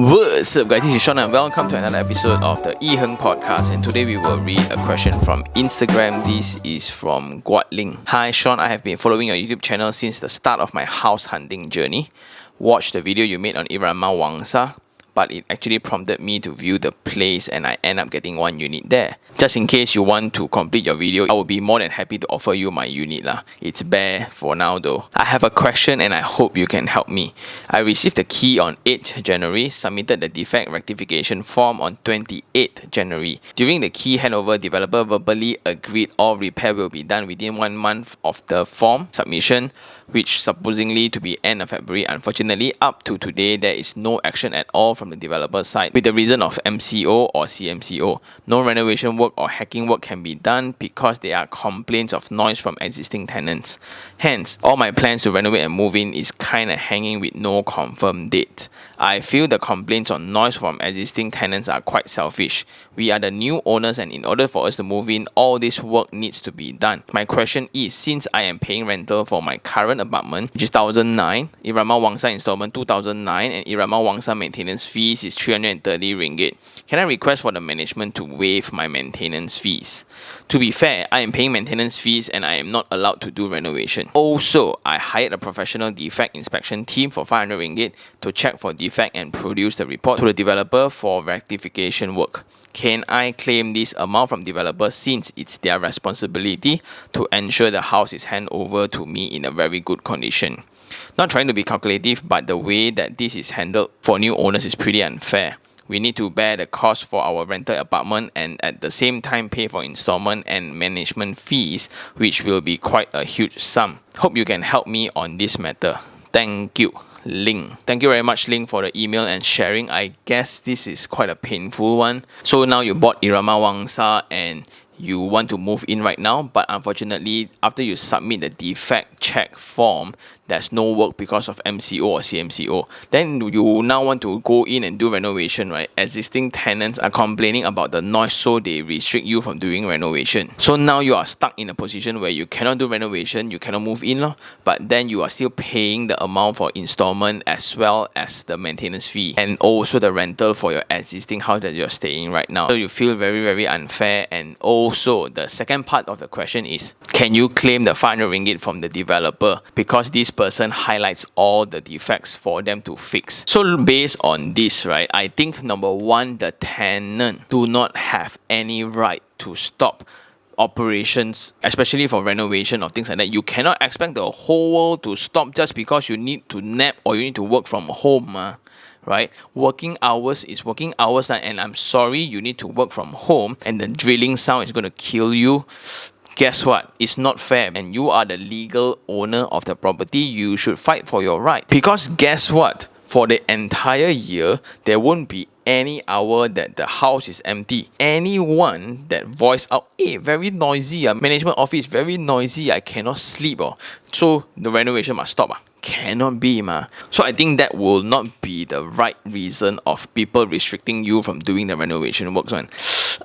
What's up guys, this is Sean and welcome to another episode of the iherng podcast, and today we will read a question from Instagram. This is from Guat Ling. Hi Sean, I have been following your YouTube channel since the start of my house hunting journey. Watched the video you made on Irama Wangsa, but it actually prompted me to view the place and I end up getting one unit there. Just in case you want to complete your video, I will be more than happy to offer you my unit lah. It's bare for now though. I have a question and I hope you can help me. I received the key on 8th January, submitted the defect rectification form on 28th January. During the key handover, developer verbally agreed all repair will be done within 1 month of the form submission, which supposedly to be end of February. Unfortunately, up to today, there is no action at all from the developer side with the reason of MCO or CMCO. No renovation work or hacking work can be done because there are complaints of noise from existing tenants. Hence, all my plans to renovate and move in is kinda hanging with no confirmed date. I feel the complaints on noise from existing tenants are quite selfish. We are the new owners, and in order for us to move in, all this work needs to be done. My question is, since I am paying rental for my current apartment, which is 1,009, Irama Wangsa installment 2,009, and Irama Wangsa maintenance fees is 330 ringgit. Can I request for the management to waive my maintenance fees? To be fair, I am paying maintenance fees and I am not allowed to do renovation. Also, I hired a professional defect inspection team for 500 ringgit to check for defect and produce the report to the developer for rectification work. Can I claim this amount from developer since it's their responsibility to ensure the house is handed over to me in a very good condition? Not trying to be calculative, but the way that this is handled for new owners is pretty unfair. We need to bear the cost for our rental apartment and at the same time pay for installment and management fees, which will be quite a huge sum. Hope you can help me on this matter. Thank you, Ling. Thank you very much, Ling, for the email and sharing. I guess this is quite a painful one. So now you bought Irama Wangsa and you want to move in right now, but unfortunately, after you submit the defect check form, there's no work because of MCO or CMCO. Then you now want to go in and do renovation, right? Existing tenants are complaining about the noise, so they restrict you from doing renovation. So now you are stuck in a position where you cannot do renovation, you cannot move in, but then you are still paying the amount for installment as well as the maintenance fee and also the rental for your existing house that you're staying right now. So you feel very, very unfair. And also the second part of the question is, can you claim the 500 ringgit from the developer because this person highlights all the defects for them to fix? So based on this, right, I think number one, the tenant do not have any right to stop operations, especially for renovation or things like that. You cannot expect the whole world to stop just because you need to nap or you need to work from home, right? Working hours is working hours, and I'm sorry you need to work from home and the drilling sound is going to kill you. Guess what? It's not fair, and you are the legal owner of the property. You should fight for your right, because guess what? For the entire year, there won't be any hour that the house is empty. Anyone that voice out, hey, very noisy, management office very noisy, I cannot sleep, so the renovation must stop. Cannot be, So I think that will not be the right reason of people restricting you from doing the renovation works, man.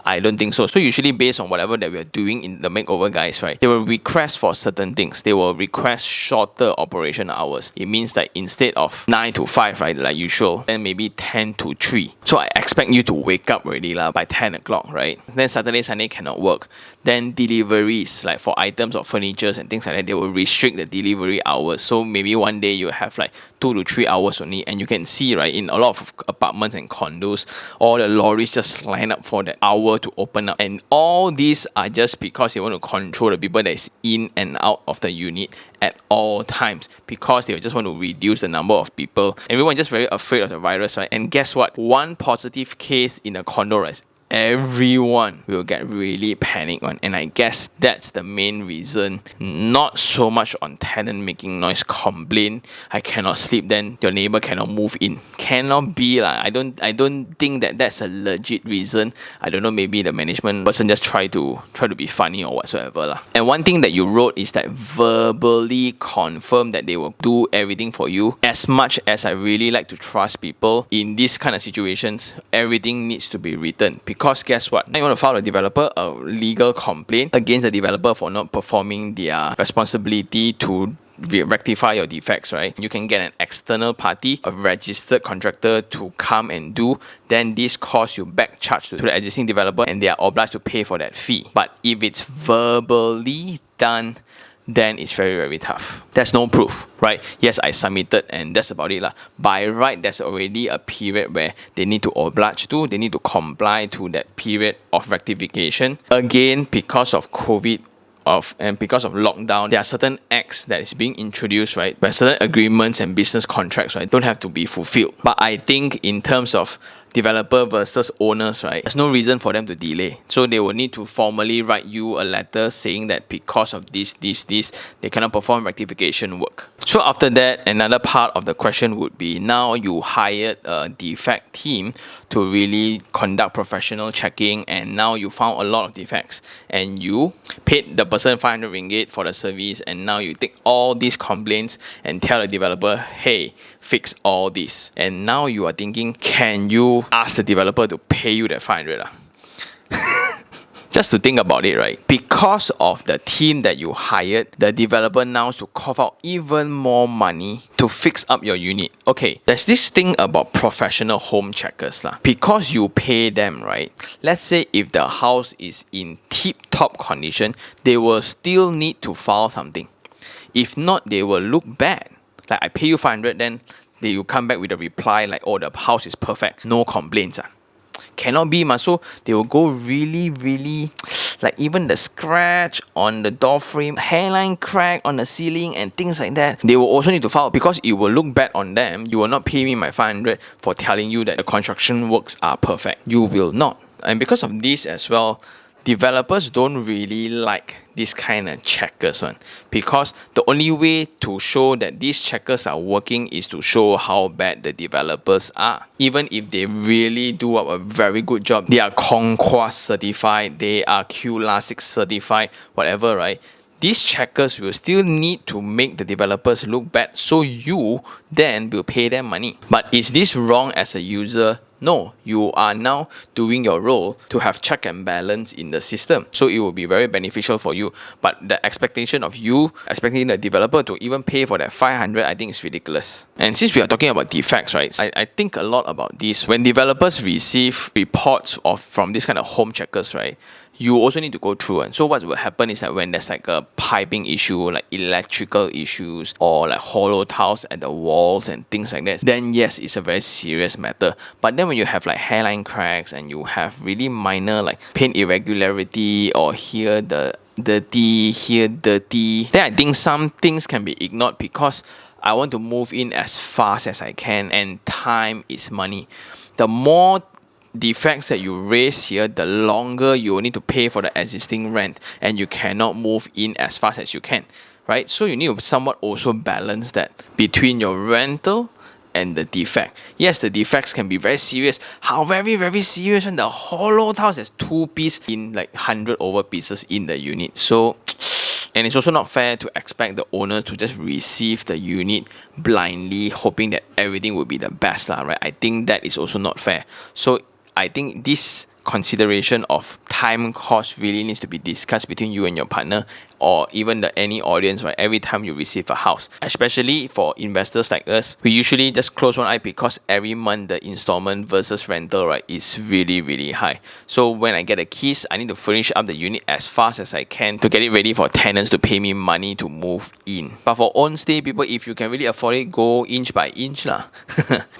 I don't think so. So usually based on whatever that we are doing in the makeover, guys, right, they will request for certain things. They will request shorter operation hours. It means that instead of 9 to 5, right, like usual, then maybe 10 to 3. So I expect you to wake up already by 10 o'clock, right? Then Saturday, Sunday cannot work. Then deliveries, like for items or furnitures and things like that, they will restrict the delivery hours. So maybe one day you have like 2 to 3 hours only, and you can see, right, in a lot of apartments and condos, all the lorries just line up for that hour to open up, and all these are just because they want to control the people that is in and out of the unit at all times, because they just want to reduce the number of people. Everyone is just very afraid of the virus, right? And guess what? One positive case in a condo, right, everyone will get really panicked on. And I guess that's the main reason, not so much on tenant making noise complain, I cannot sleep, then your neighbor cannot move in. Cannot be lah. I don't think that that's a legit reason. I don't know, maybe the management person just try to be funny or whatsoever lah. And one thing that you wrote is that verbally confirm that they will do everything for you. As much as I really like to trust people, in these kind of situations, everything needs to be written, because guess what? Now you want to file a developer a legal complaint against the developer for not performing their responsibility to rectify your defects, right, you can get an external party, a registered contractor to come and do, then this costs you back charge to the existing developer and they are obliged to pay for that fee. But if it's verbally done, then it's very, very tough. There's no proof, right? Yes, I submitted and that's about it lah. By right, there's already a period where they need to oblige to, they need to comply to that period of rectification. Again, because of COVID, and because of lockdown, there are certain acts that is being introduced, right, where certain agreements and business contracts, right, don't have to be fulfilled. But I think in terms of developer versus owners, right, there's no reason for them to delay. So they will need to formally write you a letter saying that because of this, they cannot perform rectification work. So after that, another part of the question would be, now you hired a defect team to really conduct professional checking, and now you found a lot of defects and you paid the person 500 ringgit for the service, and now you take all these complaints and tell the developer, hey, fix all this. And now you are thinking, can you ask the developer to pay you that 500? Just to think about it, right? Because of the team that you hired, the developer now has to cough out even more money to fix up your unit. Okay, there's this thing about professional home checkers lah. Because you pay them, right? Let's say if the house is in tip-top condition, they will still need to file something. If not, they will look bad. Like, I pay you 500, then they will come back with a reply like, oh, the house is perfect, no complaints. Cannot be, so they will go really, really, like even the scratch on the door frame, hairline crack on the ceiling and things like that, they will also need to file because it will look bad on them. You will not pay me my 500 for telling you that the construction works are perfect. You will not. And because of this as well, developers don't really like this kind of checkers one, because the only way to show that these checkers are working is to show how bad the developers are. Even if they really do up a very good job, they are Conquest certified, they are QLASIC certified, whatever, right? These checkers will still need to make the developers look bad, so you then will pay them money. But is this wrong as a user? No, you are now doing your role to have check and balance in the system. So it will be very beneficial for you. But the expectation of you expecting the developer to even pay for that 500, I think is ridiculous. And since we are talking about defects, right, I think a lot about this. When developers receive reports from this kind of home checkers, right, you also need to go through. And so what will happen is that when there's like a piping issue, like electrical issues or like hollow tiles at the walls and things like that, then yes, it's a very serious matter. But then when you have like hairline cracks and you have really minor like paint irregularity or here dirty, then I think some things can be ignored because I want to move in as fast as I can, and time is money. The more defects that you raise here, the longer you will need to pay for the existing rent, and you cannot move in as fast as you can, right? So you need to somewhat also balance that between your rental and the defect. Yes, the defects can be very serious. How very, very serious when the hollow tiles has 2 pieces in like 100 over pieces in the unit. So, and it's also not fair to expect the owner to just receive the unit blindly, hoping that everything will be the best, right? I think that is also not fair. So I think this consideration of time cost really needs to be discussed between you and your partner, or even any audience, right? Every time you receive a house, especially for investors like us, we usually just close one eye because every month the installment versus rental, right, is really, really high. So when I get the keys, I need to furnish up the unit as fast as I can to get it ready for tenants to pay me money to move in. But for own stay people, if you can really afford it, go inch by inch lah.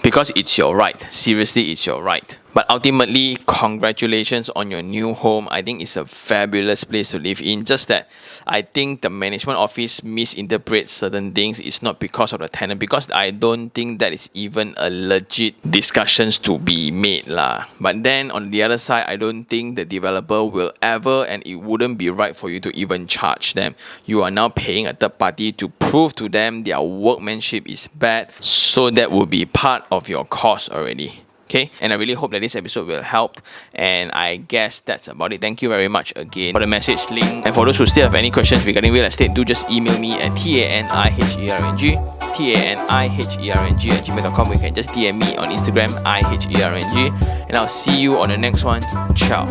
Because it's your right. Seriously, it's your right. But ultimately, congratulations on your new home. I think it's a fabulous place to live in. Just that I think the management office misinterprets certain things. It's not because of the tenant, because I don't think that is even a legit discussions to be made lah. But then on the other side, I don't think the developer will ever, and it wouldn't be right for you to even charge them. You are now paying a third party to prove to them their workmanship is bad. So that will be part of your cost already. Okay, and I really hope that this episode will help, and I guess that's about it. Thank you very much again for the message link, and for those who still have any questions regarding real estate, do just email me at taniherng@gmail.com. You can just DM me on Instagram iherng, and I'll see you on the next one. Ciao.